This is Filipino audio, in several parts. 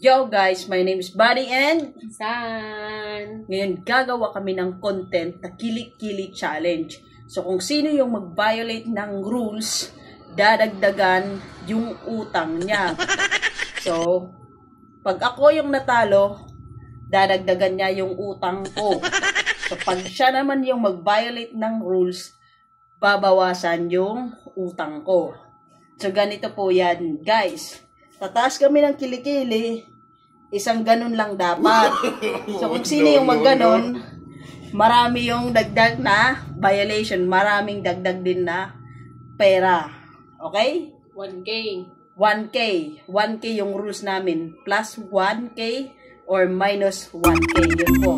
Yo guys, my name is Buddy and San. ngayon gagawa kami ng content na Kili-Kili Challenge. So kung sino yung mag-violate ng rules, dadagdagan yung utang niya. So, pag ako yung natalo, dadagdagan niya yung utang ko. So pag siya naman yung mag-violate ng rules, babawasan yung utang ko. So ganito po yan guys. Tataas kami ng kilikili, isang ganun lang dapat. So kung sino yung magganon, marami yung dagdag na violation, maraming dagdag din na pera. Okay? 1K. 1K. 1K yung rules namin. Plus 1K or minus 1K. Yun po.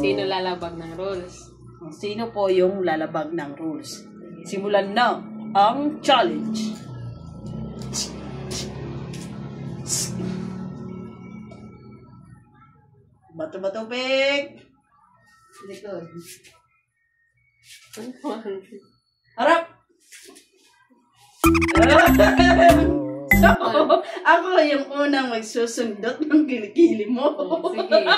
Sino lalabag ng rules? Sino po yung lalabag ng rules? Simulan na ang challenge. Bato-bato, Pig! Likod. Harap! So, ako yung unang magsusundot ng kilikili mo. Sige.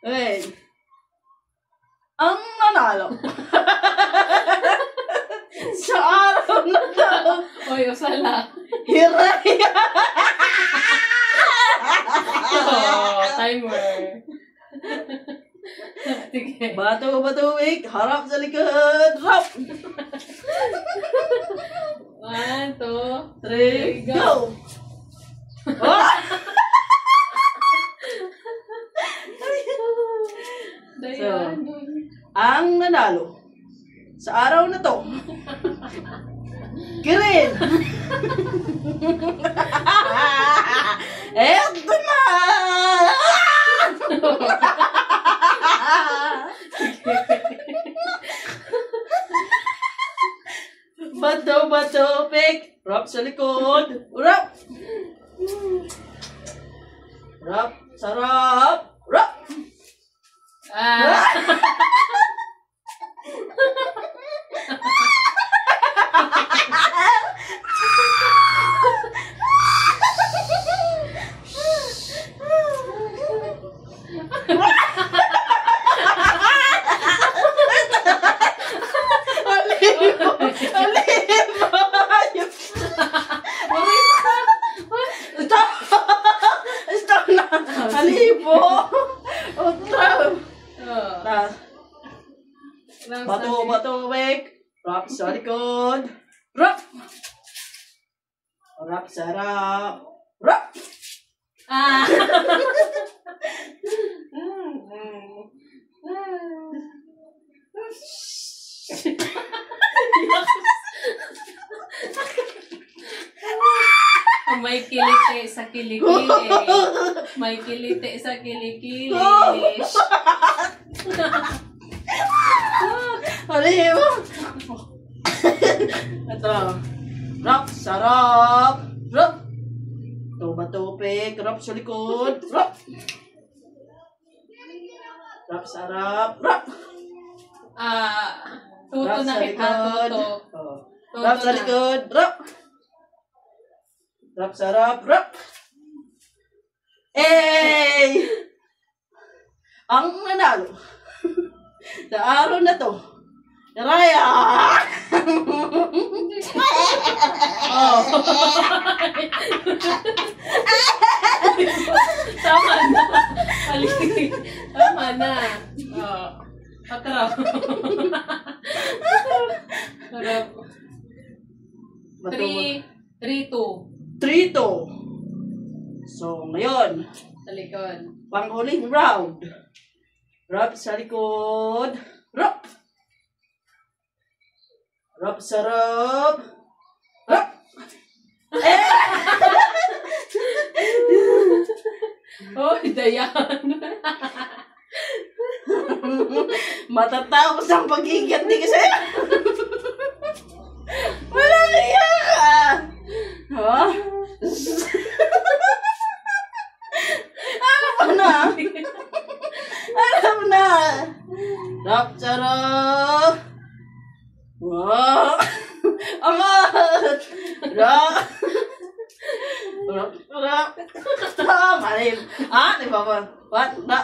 Wait. Ang nanalo. Sa araw na to. Oy, usala. Hiraya. Timer. Sige. Bato-bato, Pig! Harap sa likod! Harap! 1, 2, 3, go! Dayan. Ang nanalo sa araw na to, Kirin! Eto na! Bato-bato, Pig! Rap sa likod! Rap! Rap! Sarap! Rap! Halibo! Otra! Bato-bato, Pig! Rap sa likod! Rap! Rap sa rap! Rap! May kilite sa kilikili. May kilite sa kilikili. Halibo! Ito. Rap sa rap! Rap! Bato-bato, Pig! Rap sa likod! Rap! Rap sa rap! Rap! Tuto Rap na sa kita. likod! Tuto. Oh. Tuto Rap sa na. likod! Rap! Rap sa rap! Rap! Hey! Ang nanalo sa araw na to, Raya! Oh. Tama na. Tama na. Oh. Patrap. Patrap. 3, 2. 3-2. So, ngayon, Sa likod. pang-huling round. Rap sa likod. Rap! Rap sa rap. Rap! Eh! Oh, Dayan. Matatapos ang pag-iganti kasi. Wala kaya ka. Ha? Alam na. Alam na. Rap sa rap. Wow! Angat! Ra! Malim. Ah, di ba ba? What? Na.